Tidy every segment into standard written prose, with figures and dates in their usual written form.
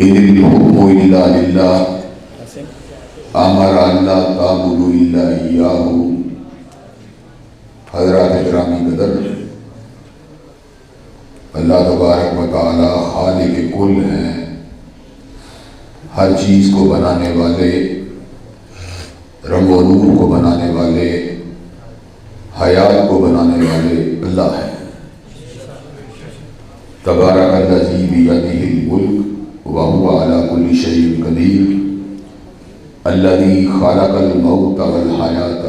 ان الحكم إلا لله امر اللہ تعبدوا الا اياه۔ حضرات گرامی قدر، اللہ تبارک و تعالی خالق کل ہیں، ہر چیز کو بنانے والے، رنگ و نور کو بنانے والے، حیات کو بنانے والے اللہ ہیں۔ تبارک الذی بیدہ الملک وہو علی کل شیء قدیر الذی خلق الموت والحیات۔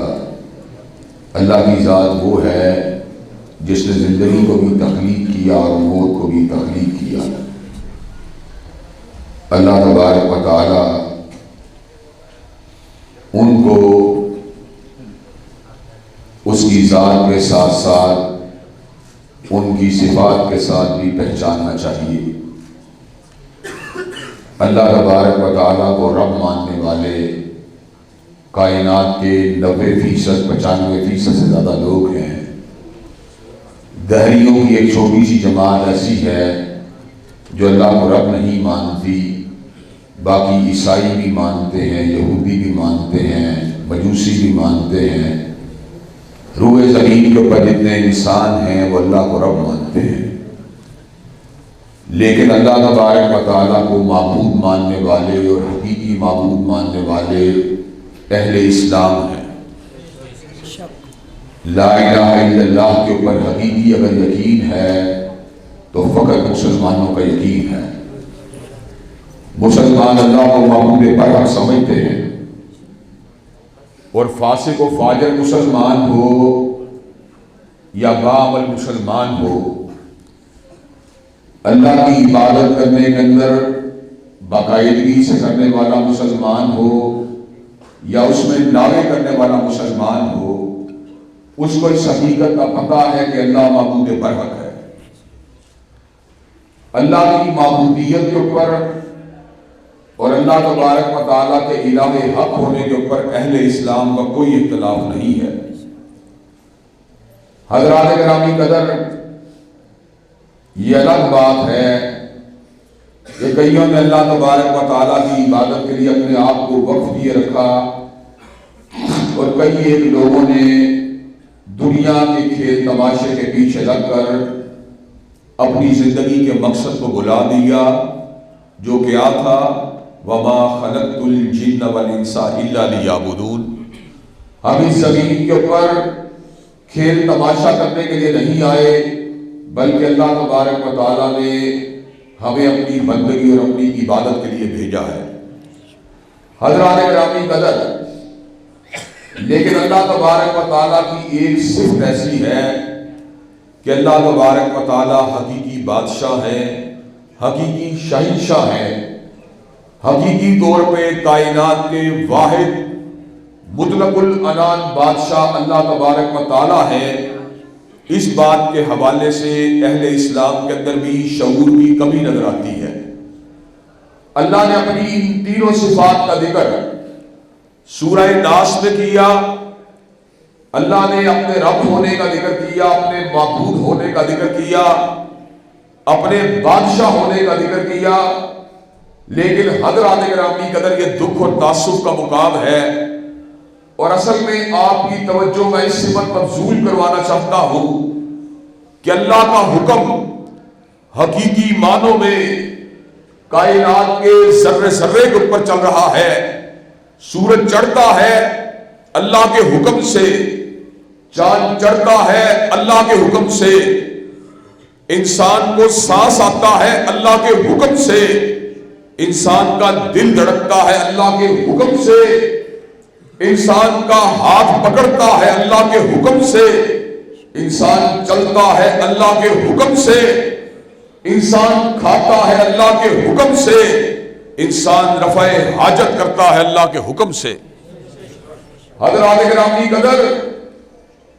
اللہ کی ذات وہ ہے جس نے زندگی کو بھی تخلیق کیا اور موت کو بھی تخلیق کیا۔ اللہ تبارک و تعالی ان کو اس کی ذات کے ساتھ ساتھ ان کی صفات کے ساتھ بھی پہچاننا چاہیے۔ اللہ تبارک و تعالیٰ کو رب ماننے والے کائنات کے 90% 95% سے زیادہ لوگ ہیں۔ دہریوں کی ایک چھوٹی سی جماعت ایسی ہے جو اللہ کو رب نہیں مانتی، باقی عیسائی بھی مانتے ہیں، یہودی بھی مانتے ہیں، مجوسی بھی مانتے ہیں۔ روح زمین کے اوپر جتنے انسان ہیں وہ اللہ کو رب مانتے ہیں، لیکن اللہ تبارک و تعالیٰ کو معبود ماننے والے اور حقیقی معبود ماننے والے اہل اسلام ہیں۔ لا الہ الا اللہ کے اوپر حقیقی اگر یقین ہے تو فقط مسلمانوں کا یقین ہے۔ مسلمان اللہ کو معبود برحق سمجھتے ہیں، اور فاسق و فاجر مسلمان ہو یا باعمل مسلمان ہو، اللہ کی عبادت کرنے کے اندر باقاعدگی سے کرنے والا مسلمان ہو یا اس میں دعوے کرنے والا مسلمان ہو، اس کو اس حقیقت کا پتہ ہے کہ اللہ معبود برحق ہے۔ اللہ کی معبودیت کے اوپر اور اللہ تبارک و تعالیٰ کے الہ حق ہونے کے اوپر اہل اسلام کا کوئی اختلاف نہیں ہے۔ حضرات گرامی قدر، یہ الگ بات ہے کہ کئیوں نے اللہ تبارک و تعالیٰ کی عبادت کے لیے اپنے آپ کو وقف کیے رکھا، اور کئی ایک لوگوں نے دنیا کے کھیل تماشے کے پیچھے لگ کر اپنی زندگی کے مقصد کو بھلا دیا، جو کیا تھا وَمَا خَلَقْتُ الْجِنَّ وَالْإِنسَ إِلَّا لِيَعْبُدُونَ۔ ہم اس زمین کے اوپر کھیل تماشا کرنے کے لیے نہیں آئے، بلکہ اللہ تبارک و تعالیٰ نے ہمیں اپنی بندگی اور اپنی عبادت کے لیے بھیجا ہے۔ حضرات گرامی قدر، لیکن اللہ تبارک و تعالیٰ کی ایک صفت ایسی ہے کہ اللہ تبارک و تعالیٰ حقیقی بادشاہ ہے، حقیقی شہنشاہ ہے، حقیقی طور پہ کائنات کے واحد مطلق العنان بادشاہ اللہ تبارک و تعالیٰ ہے۔ اس بات کے حوالے سے اہل اسلام کے اندر بھی شعور کی کمی نظر آتی ہے۔ اللہ نے اپنی ان تینوں صفات کا ذکر سورہ ناس میں کیا۔ اللہ نے اپنے رب ہونے کا ذکر کیا، اپنے معبود ہونے کا ذکر کیا، اپنے بادشاہ ہونے کا ذکر کیا، لیکن حضرات گرامی قدر یہ دکھ اور تعصب کا مقام ہے، اور اصل میں آپ کی توجہ میں اس سمت مبذول کروانا چاہتا ہوں کہ اللہ کا حکم حقیقی معنوں میں کائنات کے ذرے ذرے کے اوپر چل رہا ہے۔ سورج چڑھتا ہے اللہ کے حکم سے، چاند چڑھتا ہے اللہ کے حکم سے، انسان کو سانس آتا ہے اللہ کے حکم سے، انسان کا دل دھڑکتا ہے اللہ کے حکم سے، انسان کا ہاتھ پکڑتا ہے اللہ کے حکم سے، انسان چلتا ہے اللہ کے حکم سے، انسان کھاتا ہے اللہ کے حکم سے، انسان رفع حاجت کرتا ہے اللہ کے حکم سے۔ حضرات گرامی قدر،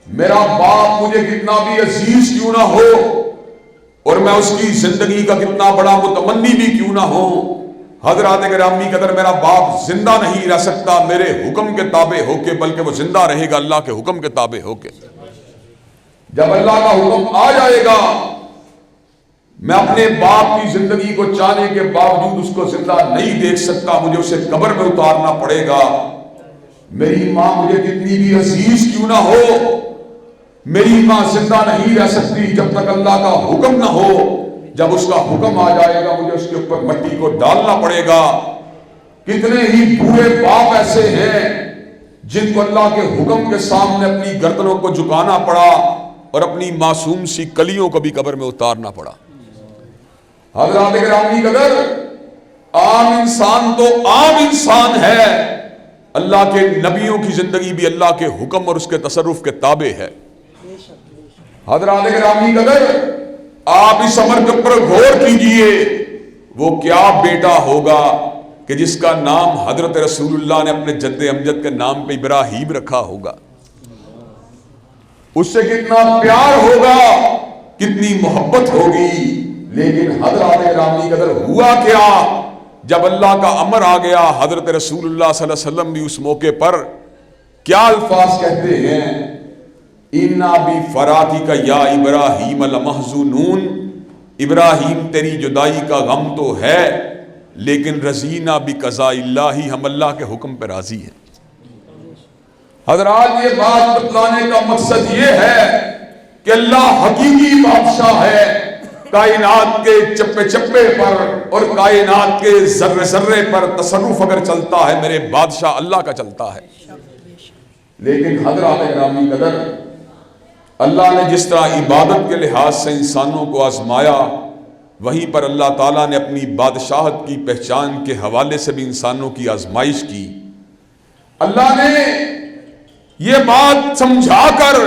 میرا باپ مجھے کتنا بھی عزیز کیوں نہ ہو اور میں اس کی زندگی کا کتنا بڑا متمنی بھی کیوں نہ ہو، حضرات گرامی قدر میرا باپ زندہ نہیں رہ سکتا میرے حکم کے تابع ہو کے، بلکہ وہ زندہ رہے گا اللہ کے حکم کے تابع ہو کے۔ جب اللہ کا حکم آ جائے گا، میں اپنے باپ کی زندگی کو چاہنے کے باوجود اس کو زندہ نہیں دیکھ سکتا، مجھے اسے قبر میں اتارنا پڑے گا۔ میری ماں مجھے کتنی بھی عزیز کیوں نہ ہو، میری ماں زندہ نہیں رہ سکتی جب تک اللہ کا حکم نہ ہو۔ جب اس کا حکم آ جائے گا مجھے اس کے اوپر مٹی کو ڈالنا پڑے گا۔ کتنے ہی بوڑھے باپ ایسے ہیں جن کو اللہ کے حکم کے سامنے اپنی گردنوں کو جھکانا پڑا اور اپنی معصوم سی کلیوں کو بھی قبر میں اتارنا پڑا۔ حضرات گرامی قدر، عام انسان تو عام انسان ہے، اللہ کے نبیوں کی زندگی بھی اللہ کے حکم اور اس کے تصرف کے تابع ہے۔ حضرات گرامی قدر، آپ اس امر کے اوپر غور کیجئے، وہ کیا بیٹا ہوگا کہ جس کا نام حضرت رسول اللہ نے اپنے جد امجد کے نام پہ ابراہیم رکھا ہوگا، اس سے کتنا پیار ہوگا، کتنی محبت ہوگی۔ لیکن حضرات گرامی قدر ہوا کیا؟ جب اللہ کا امر آ گیا، حضرت رسول اللہ صلی اللہ علیہ وسلم بھی اس موقع پر کیا الفاظ کہتے ہیں؟ اِنَّا بِفَرَاقِكَ یا ابراہیم لَمَحْزُونُونَ، ابراہیم تیری جدائی کا غم تو ہے لیکن رضینا بقضاء اللہ، ہم اللہ کے حکم پہ راضی ہیں۔ حضرات یہ بات بتلانے کا مقصد یہ ہے کہ اللہ حقیقی بادشاہ ہے، کائنات کے چپے چپے پر اور کائنات کے ذرے ذرے پر تصرف اگر چلتا ہے میرے بادشاہ اللہ کا چلتا ہے۔ لیکن حضرات گرامی قدر، اللہ نے جس طرح عبادت کے لحاظ سے انسانوں کو آزمایا، وہیں پر اللہ تعالیٰ نے اپنی بادشاہت کی پہچان کے حوالے سے بھی انسانوں کی آزمائش کی۔ اللہ نے یہ بات سمجھا کر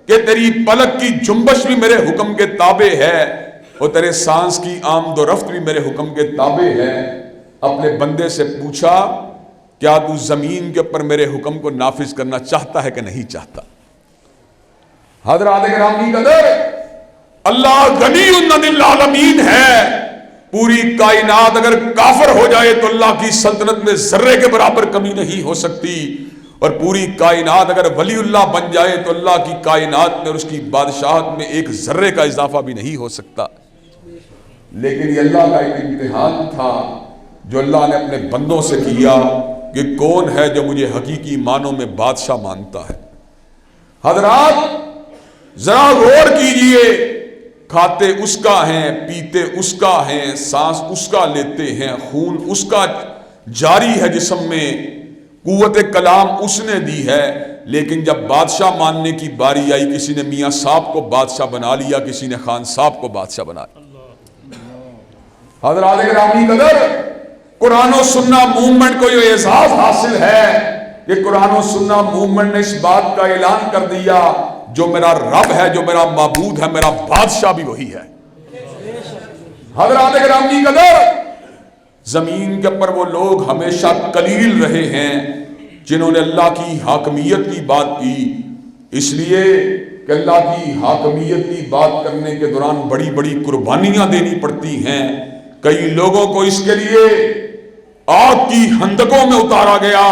کہ تیری پلک کی جنبش بھی میرے حکم کے تابع ہے اور تیرے سانس کی آمد و رفت بھی میرے حکم کے تابع ہے، اپنے بندے سے پوچھا کیا تو زمین کے اوپر میرے حکم کو نافذ کرنا چاہتا ہے کہ نہیں چاہتا؟ حضرات گرامی قدر، اللہ غنی عن العالمین ہے، پوری کائنات اگر کافر ہو جائے تو اللہ کی سلطنت میں ذرے کے برابر کمی نہیں ہو سکتی، اور پوری کائنات اگر ولی اللہ بن جائے تو اللہ کی کائنات میں اور اس کی بادشاہت میں ایک ذرے کا اضافہ بھی نہیں ہو سکتا۔ لیکن یہ اللہ کا ایک امتحان تھا جو اللہ نے اپنے بندوں سے کیا کہ کون ہے جو مجھے حقیقی معنوں میں بادشاہ مانتا ہے۔ حضرات ذرا غور کیجئے، کھاتے اس کا ہیں، پیتے اس کا ہیں، سانس اس کا لیتے ہیں، خون اس کا جاری ہے جسم میں، قوت کلام اس نے دی ہے، لیکن جب بادشاہ ماننے کی باری آئی کسی نے میاں صاحب کو بادشاہ بنا لیا، کسی نے خان صاحب کو بادشاہ بنا لیا۔ حضرات گرامی قدر، قرآن و سنہ موومنٹ کو یہ اعزاز حاصل ہے کہ قرآن و سنہ موومنٹ نے اس بات کا اعلان کر دیا جو میرا رب ہے، جو میرا معبود ہے، میرا بادشاہ بھی وہی ہے۔ حضرات گرامی قدر، زمین کے اوپر وہ لوگ ہمیشہ قلیل رہے ہیں جنہوں نے اللہ کی حاکمیت کی بات کی، اس لیے کہ اللہ کی حاکمیت کی بات کرنے کے دوران بڑی بڑی قربانیاں دینی پڑتی ہیں۔ کئی لوگوں کو اس کے لیے آگ کی خندقوں میں اتارا گیا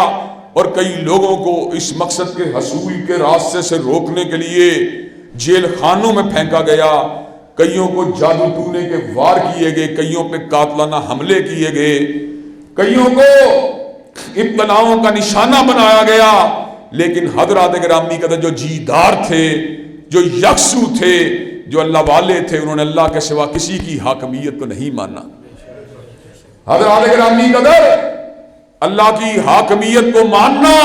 اور کئی لوگوں کو اس مقصد کے حصول کے راستے سے روکنے کے لیے جیل خانوں میں پھینکا گیا، کئیوں کو جادو ٹونے کے وار کیے گئے، کئیوں پہ قاتلانہ حملے کیے گئے، کئیوں کو ابتلاؤں کا نشانہ بنایا گیا۔ لیکن حضرات گرامی قدر جو جیدار تھے، جو یکسو تھے، جو اللہ والے تھے، انہوں نے اللہ کے سوا کسی کی حاکمیت کو نہیں مانا۔ حضرات گرامی قدر، اللہ کی حاکمیت کو ماننا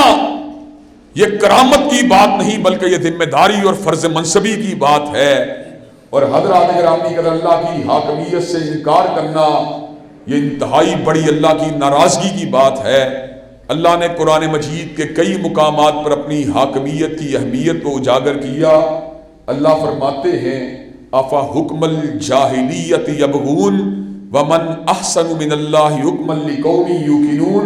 یہ کرامت کی بات نہیں بلکہ یہ ذمہ داری اور فرض منصبی کی بات ہے، اور حضرات گرامی قدر اللہ کی حاکمیت سے انکار کرنا یہ انتہائی بڑی اللہ کی ناراضگی کی بات ہے۔ اللہ نے قرآن مجید کے کئی مقامات پر اپنی حاکمیت کی اہمیت کو اجاگر کیا۔ اللہ فرماتے ہیں افا حکم الجاہلیت یبغون ومن احسن من اللہ حکما لقوم یوقنون،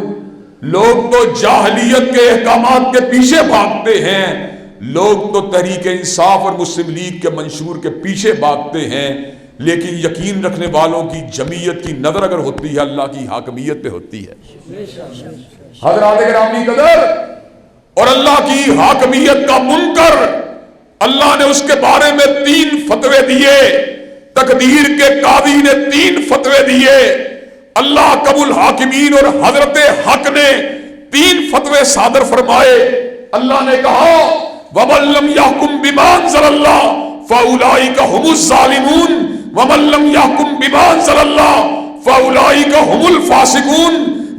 لوگ تو جاہلیت کے احکامات کے پیچھے بھاگتے ہیں، لوگ تو تحریک انصاف اور مسلم لیگ کے منشور کے پیچھے بھاگتے ہیں، لیکن یقین رکھنے والوں کی جمعیت کی نظر اگر ہوتی ہے اللہ کی حاکمیت پہ ہوتی ہے۔ حضرات گرامی قدر، اور اللہ کی حاکمیت کا منکر، اللہ نے اس کے بارے میں 3 فتوے دیے۔ تقدیر کے قاضی نے 3 فتوے دیے، اللہ ابو الحاکمین اور حضرت حق نے 3 فتوے صادر فرمائے۔ اللہ نے کہا وَمَن لَّمْ يَحْكُم بِمَا أَنزَلَ اللَّهُ فَأُولَٰئِكَ هُمُ الظَّالِمُونَ وَمَن لَّمْ يَحْكُم بِمَا أَنزَلَ اللَّهُ فَأُولَٰئِكَ هُمُ الْفَاسِقُونَ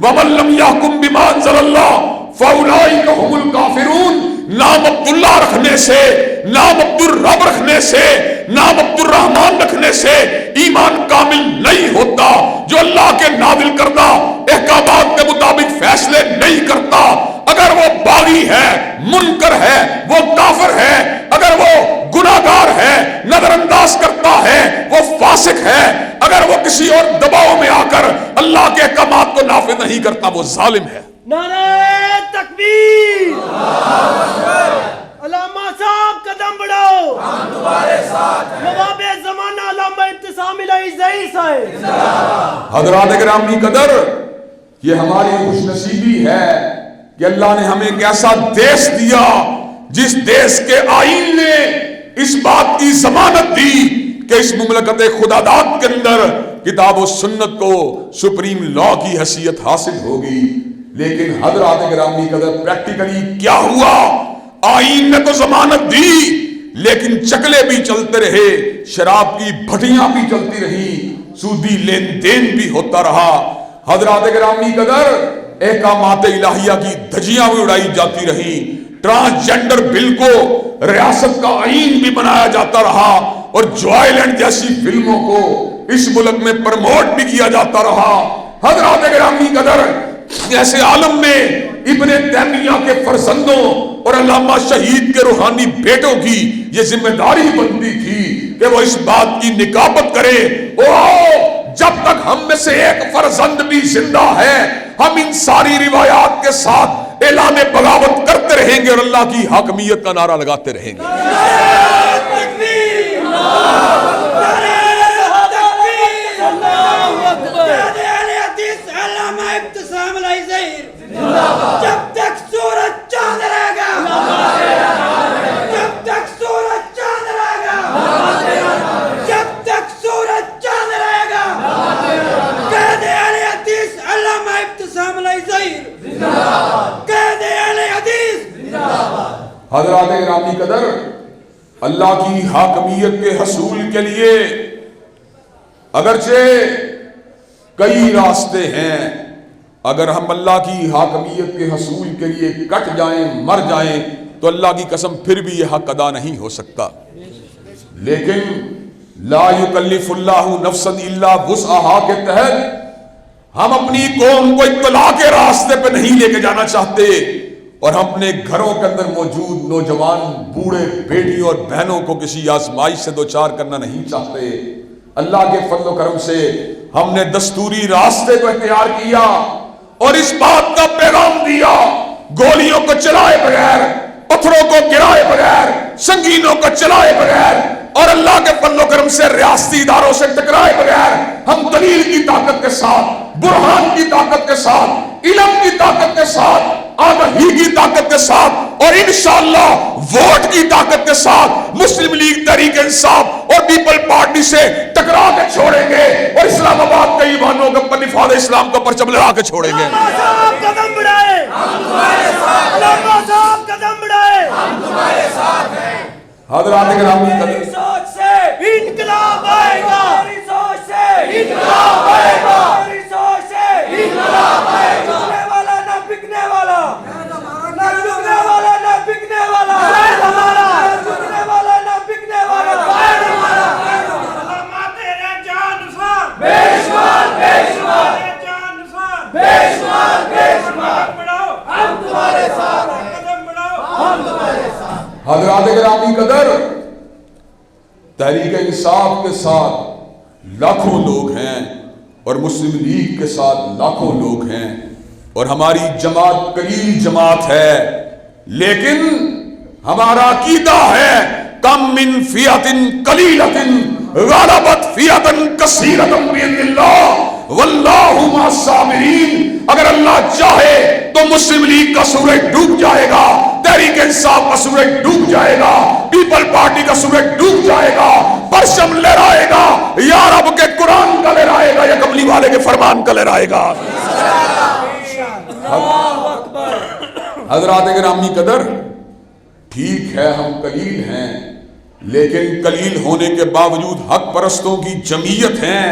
وَمَن لَّمْ يَحْكُم بِمَا أَنزَلَ اللَّهُ فَأُولَٰئِكَ هُمُ الْكَافِرُونَ۔ نام عبداللہ رکھنے سے، نام عبدالرب رکھنے سے، نام عبدالرحمن رکھنے سے ایمان کامل نہیں ہوتا۔ جو اللہ کے نازل کردہ احکامات کے مطابق فیصلے نہیں کرتا، اگر وہ باغی ہے، منکر ہے، وہ کافر ہے، اگر وہ گناہگار ہے، نظر انداز کرتا ہے، وہ فاسق ہے، اگر وہ کسی اور دباؤ میں آ کر اللہ کے احکامات کو نافذ نہیں کرتا، وہ ظالم ہے۔ نعرہ تکبیر! علامہ صاحب قدم بڑھاؤ، ہم تمہارے ساتھ ہیں۔ نواب زمانہ علامہ ابتسام الہی ظہیر صاحب۔ حضرات گرامی قدر، یہ ہماری خوش نصیبی ہے کہ اللہ نے ہمیں ایک ایسا دیش دیا جس دیش کے آئین نے اس بات کی ضمانت دی کہ اس مملکت خدا داد کے اندر کتاب و سنت کو سپریم لا کی حیثیت حاصل ہوگی۔ لیکن حضرات گرامی قدر پریکٹیکلی کیا ہوا؟ آئین نے تو ضمانت دی، لیکن چکلے بھی چلتے رہے، شراب کی بھٹیاں بھی چلتی رہی، سودی لین دین بھی ہوتا رہا۔ حضرات گرامی قدر احکامات الہیہ کی دھجیاں بھی اڑائی جاتی رہی، ٹرانسجنڈر بل کو ریاست کا آئین بھی بنایا جاتا رہا، اور جوائلینڈ جیسی فلموں کو اس ملک میں پرموٹ بھی کیا جاتا رہا۔ حضرات گرامی قدر، ایسے عالم میں ابن تیمیہ کے فرزندوں اور علامہ شہید کے روحانی بیٹوں کی یہ ذمہ داری بنتی تھی کہ وہ اس بات کی نکابت کرے، جب تک ہم میں سے ایک فرزند بھی زندہ ہے ہم ان ساری روایات کے ساتھ اعلان بغاوت کرتے رہیں گے اور اللہ کی حاکمیت کا نعرہ لگاتے رہیں گے۔ جب تک سورج چاند رہے گا، جب تک سورج چاند رہے گا، جب تک سورج چاند رہے گا، قائد اہل حدیث علامہ ابتسام الہی ظہیر، قائد اہل حدیث۔ حضرات گرامی قدر، اللہ کی حاکمیت کے حصول کے لیے اگرچہ کئی راستے ہیں، اگر ہم اللہ کی حاکمیت کے حصول کے لیے کٹ جائیں، مر جائیں، تو اللہ کی قسم پھر بھی یہ حق ادا نہیں ہو سکتا۔ لیکن لا یکلف اللہ نفسا الا وسعها کے تحت ہم اپنی قوم کو اطلاع کے راستے پہ نہیں لے کے جانا چاہتے، اور ہم اپنے گھروں کے اندر موجود نوجوان، بوڑھے، بیٹیوں اور بہنوں کو کسی آزمائش سے دوچار کرنا نہیں چاہتے۔ اللہ کے فضل و کرم سے ہم نے دستوری راستے کو اختیار کیا اور اس بات کا پیغام دیا، گولیوں کو چلائے بغیر، پتھروں کو گرائے بغیر، سنگینوں کو چلائے بغیر، اور اللہ کے فضل و کرم سے ریاستی اداروں سے ٹکرائے بغیر ہم دلیل کی طاقت کے ساتھ، برہان کی طاقت کے ساتھ، علم کی طاقت کے ساتھ، آگہی کی طاقت کے ساتھ، اور انشاءاللہ ووٹ کی طاقت کے ساتھ مسلم لیگ، تحریک انصاف اور پیپل پارٹی سے ٹکرا کے چھوڑیں گے، اور اسلام آباد کے ایوانوں کے اوپر نفاذ اسلام کا پرچم لگا کے چھوڑیں گے۔ علامہ صاحب قدم بڑھائے، ہم تمہارے ساتھ ہیں۔ علامہ صاحب قدم بڑھائے، ہم تمہارے ساتھ ہیں۔ حضرات گرامی قدر، میری سوچ سے انقلاب آئے گا، میری سوچ سے انقلاب آئے گا، میری سوچ سے انقلاب آئے گا۔ بکنے والا نہ بکنے والا، نہ بکنے والا نہ بکنے والا، نہ بکنے والا نہ بکنے والا، علامہ تیرے جان نثار، بے شمار بے شمار، تیرے جان نثار، بے شمار بے شمار، بڑھاؤ ہم تمہارے ساتھ ہیں، قدم بڑھاؤ ہم تمہارے ساتھ۔ حضرات گرامی قدر، تحریک انصاف کے ساتھ لاکھوں لوگ ہیں اور مسلم لیگ کے ساتھ لاکھوں لوگ ہیں، اور ہماری جماعت قلیل جماعت ہے، لیکن ہمارا عقیدہ ہے کم من فیعۃ قلیلۃ غلبت فیعۃ کثیرۃ باذن اللہ واللہ مع الصابرین۔ اگر اللہ چاہے تو مسلم لیگ کا سورج ڈوب جائے گا، تحریک انصاف کا سورج ڈوب جائے گا، پیپل پارٹی کا سورج ڈوب جائے گا، پرچم لہرائے گا، یا رب کے قرآن کا لہرائے گا، یا کملی والے کے فرمان کا لہرائے گا۔ حضرات گرامی قدر، ٹھیک ہے ہم قلیل ہیں، لیکن قلیل ہونے کے باوجود حق پرستوں کی جمعیت ہیں،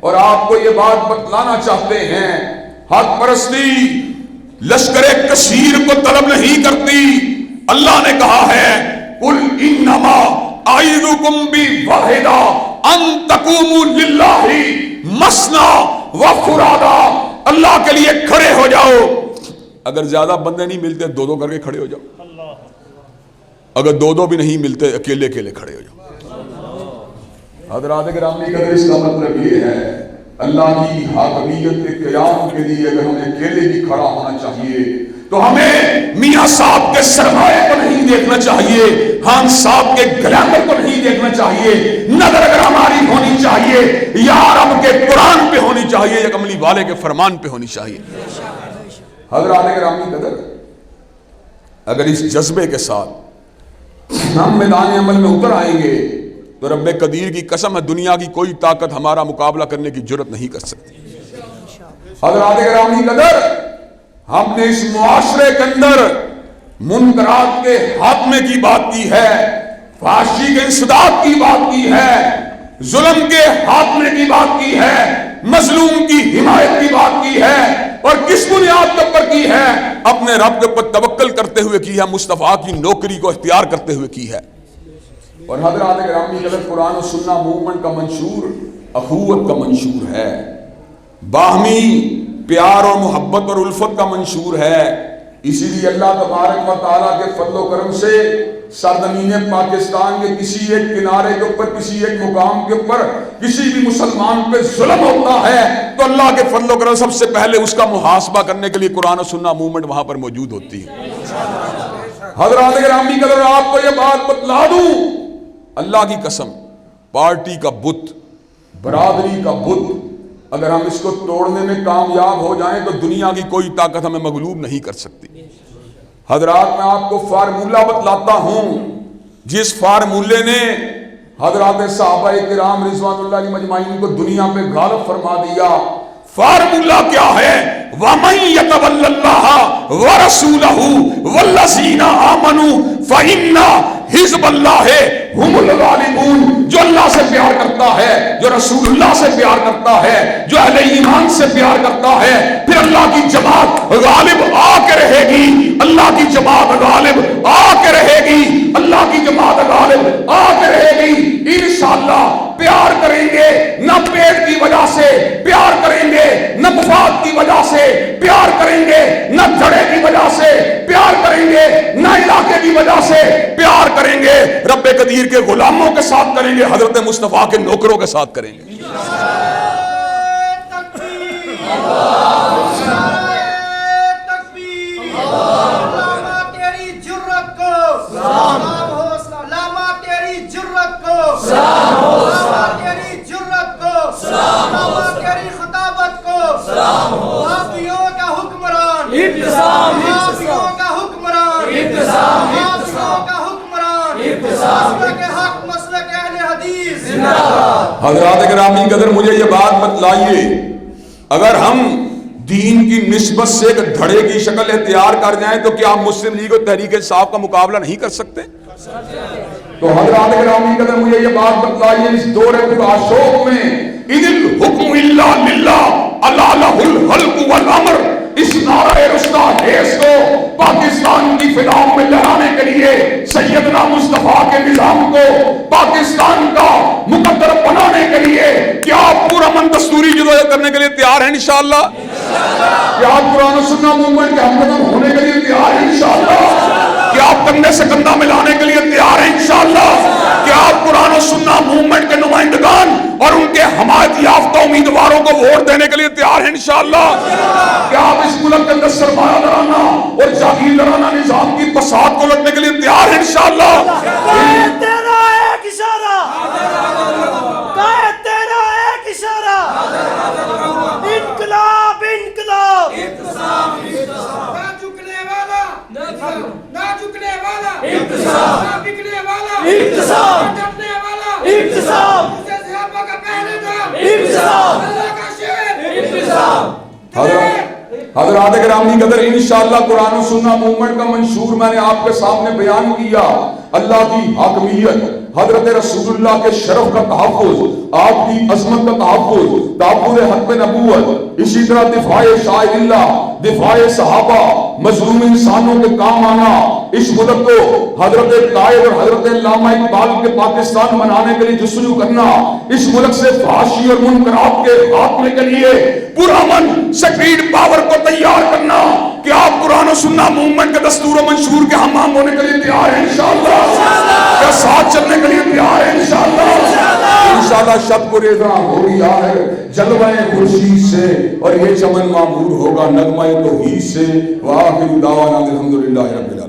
اور آپ کو یہ بات بتلانا چاہتے ہیں، حق پرستی لشکر کثیر کو طلب نہیں کرتی۔ اللہ نے کہا ہے قل انما اعظکم بواحدہ ان تقوموا للہ مثنی وفرادا، اللہ کے لیے کھڑے ہو جاؤ، اگر زیادہ بندے نہیں ملتے دو دو کر کے کھڑے ہو جاؤ، اگر دو دو بھی نہیں ملتے اکیلے اکیلے کھڑے ہو جاؤ۔ حضرات گرامی قدر، اس کا مطلب یہ ہے اللہ کی حاکمیت کے قیام کے لیے اگر ہمیں اکیلے بھی کھڑا ہونا چاہیے تو ہمیں میاں صاحب کے سرمایے کو نہیں دیکھنا چاہیے، خان صاحب کے گلیمر کو نہیں دیکھنا چاہیے، نظر اگر ہماری ہونی چاہیے یا رب کے قرآن پہ ہونی چاہیے، یا کملی والے کے فرمان پہ ہونی چاہیے۔ حضرات گرامی قدر، اگر اس جذبے کے ساتھ ہم میدان عمل میں اتر آئیں گے تو رب قدیر کی قسم ہے دنیا کی کوئی طاقت ہمارا مقابلہ کرنے کی جرت نہیں کر سکتی۔ حضرات گرامی قدر، ہم نے اس معاشرے کے اندر منکرات کے خاتمے کی بات کی ہے، فحاشی کے انسداد کی بات کی ہے، ظلم کے خاتمے کی بات کی ہے، مظلوم کی حمایت کی بات کی ہے، اور کس بنیاد کے اوپر کی ہے؟ اپنے رب کے اوپر توکل کرتے ہوئے کی ہے، مصطفیٰ کی نوکری کو اختیار کرتے ہوئے کی ہے۔ اور حضرات گرامی قدر، قرآن و سنہ موومنٹ کا منشور اخوت کا منشور ہے، باہمی پیار اور محبت اور الفت کا منشور ہے۔ اسی لیے اللہ تبارک و تعالیٰ کے فضل و کرم سے سرزمین پاکستان کے کسی ایک کنارے کے اوپر، کسی ایک مقام کے اوپر کسی بھی مسلمان پہ ظلم ہوتا ہے تو اللہ کے فضل و کرم سب سے پہلے اس کا محاسبہ کرنے کے لیے قرآن و سنہ موومنٹ وہاں پر موجود ہوتی ہے۔ حضرات گرامی قدر، آپ کو یہ بات بتلا دوں، اللہ کی قسم، پارٹی کا بت، برادری کا بت، اگر ہم اس کو توڑنے میں کامیاب ہو جائیں تو دنیا کی کوئی طاقت ہمیں مغلوب نہیں کر سکتی۔ حضرات، میں آپ کو فارمولہ بتلاتا ہوں، جس فارمولے نے حضرات صحابہ کرام رضوان اللہ علیہ مجمعین کو دنیا پہ غالب فرما دیا۔ فارمولہ کیا ہے؟ وَمَن يَتَوَلَّ اللَّهَ وَرَسُولَهُ وَالَّذِينَ آمَنُوا فَإِنَّ حزب اللہ ہم الغالبون، جو اللہ سے پیار کرتا ہے، جو رسول اللہ سے پیار کرتا ہے، جو اہل ایمان سے پیار کرتا ہے، پھر اللہ کی جماعت غالب آ کے رہے گی، اللہ کی جماعت غالب آ کے رہے گی، اللہ کی جماعت غالب آ کے رہے گی انشاءاللہ۔ پیار کریں گے نہ پیٹ کی وجہ سے، پیار کریں گے نہ مفاد کی وجہ سے، پیار کریں گے نہ جھڑے کی وجہ سے، پیار کریں گے نہ علاقے کی وجہ سے، پیار کریں گے رب قدیر کے غلاموں کے ساتھ کریں گے، حضرت مصطفیٰ کے نوکروں کے ساتھ کریں گے۔ حضرات گرامی قدر، مجھے یہ بات بتلائیے، اگر ہم دین کی نسبت سے ایک دھڑے کی شکل اختیار کر جائیں تو کیا ہم مسلم لیگ اور تحریک انصاف کا مقابلہ نہیں کر سکتے؟ تو حضرات گرامی قدر، مجھے یہ بات بتلائیے، اس دور پرآشوب میں اِذِ الْحُکْمُ إِلَّا لِلَّهِ أَلَا لَهُ الْخَلْقُ وَالْأَمْرُ، اس نعرہ رستا حیث کو پاکستان کی فضاؤں میں لہرانے کے لیے، سیدنا مصطفیٰ کے نظام کو پاکستان کا مقدر بنانے کے لیے کیا آپ پورا من دستوری جدوجہد کرنے کے لیے تیار ہیں انشاءاللہ؟ کیا آپ قرآن و سنہ موومنٹ کے ہمقدم ہونے کے لیے تیار ہیں انشاءاللہ؟ کیا آپ کندھے سے کندھا ملانے کے لیے تیار ہیں انشاءاللہ؟ کیا آپ قرآن و سنہ موومنٹ کے نمائندگان اور ان کے حمایت یافتہ امیدواروں کو ووٹ دینے کے لیے تیار ہیں انشاءاللہ؟ کیا آپ اس ملک کے اندر سرمایہ دارانہ اور جاگیر دارانہ نظام کی فساد کو لٹنے کے لیے تیار ہیں انشاءاللہ؟ تیرا ایک اشارہ، تیرا ایک اشارہ، انقلاب انقلاب، نہ جھکنے والا، نہ جھکنے والا حضرات گرامی قدر انشاءاللہ قرآن و سنہ موومنٹ کا منشور میں نے آپ کے سامنے بیان کیا. اللہ کی حاکمیت، حضرت رسول اللہ کے شرف کا تحفظ، آپ کی عظمت کا تحفظ، تحفظ حق نبوت، اسی طرح دفاع شاعر اللہ، دفاع صحابہ، مظلوم انسانوں کے کام آنا، اس ملک کو حضرت قائد اور حضرت علامہ اقبال کے پاکستان بنانے کے لیے جستجو کرنا، اس ملک سے فحاشی اور منکرات کے خاتمے کے لیے پرامن سپیڈ پاور کو تیار کرنا. کہ آپ قرآن و سنہ موومنٹ کے دستور و منشور کے حمام ہونے کے لیے تیار ہیں انشاءاللہ؟ کیا ساتھ چلنے کے لیے تیار ہیں انشاءاللہ؟ انشاءاللہ شب کو ریزاں ہو گیا ہے جلوہ خورشید سے، اور یہ چمن معمور ہوگا نغمہ توحید سے. وآخر دعوانا الحمدللہ رب العالمین.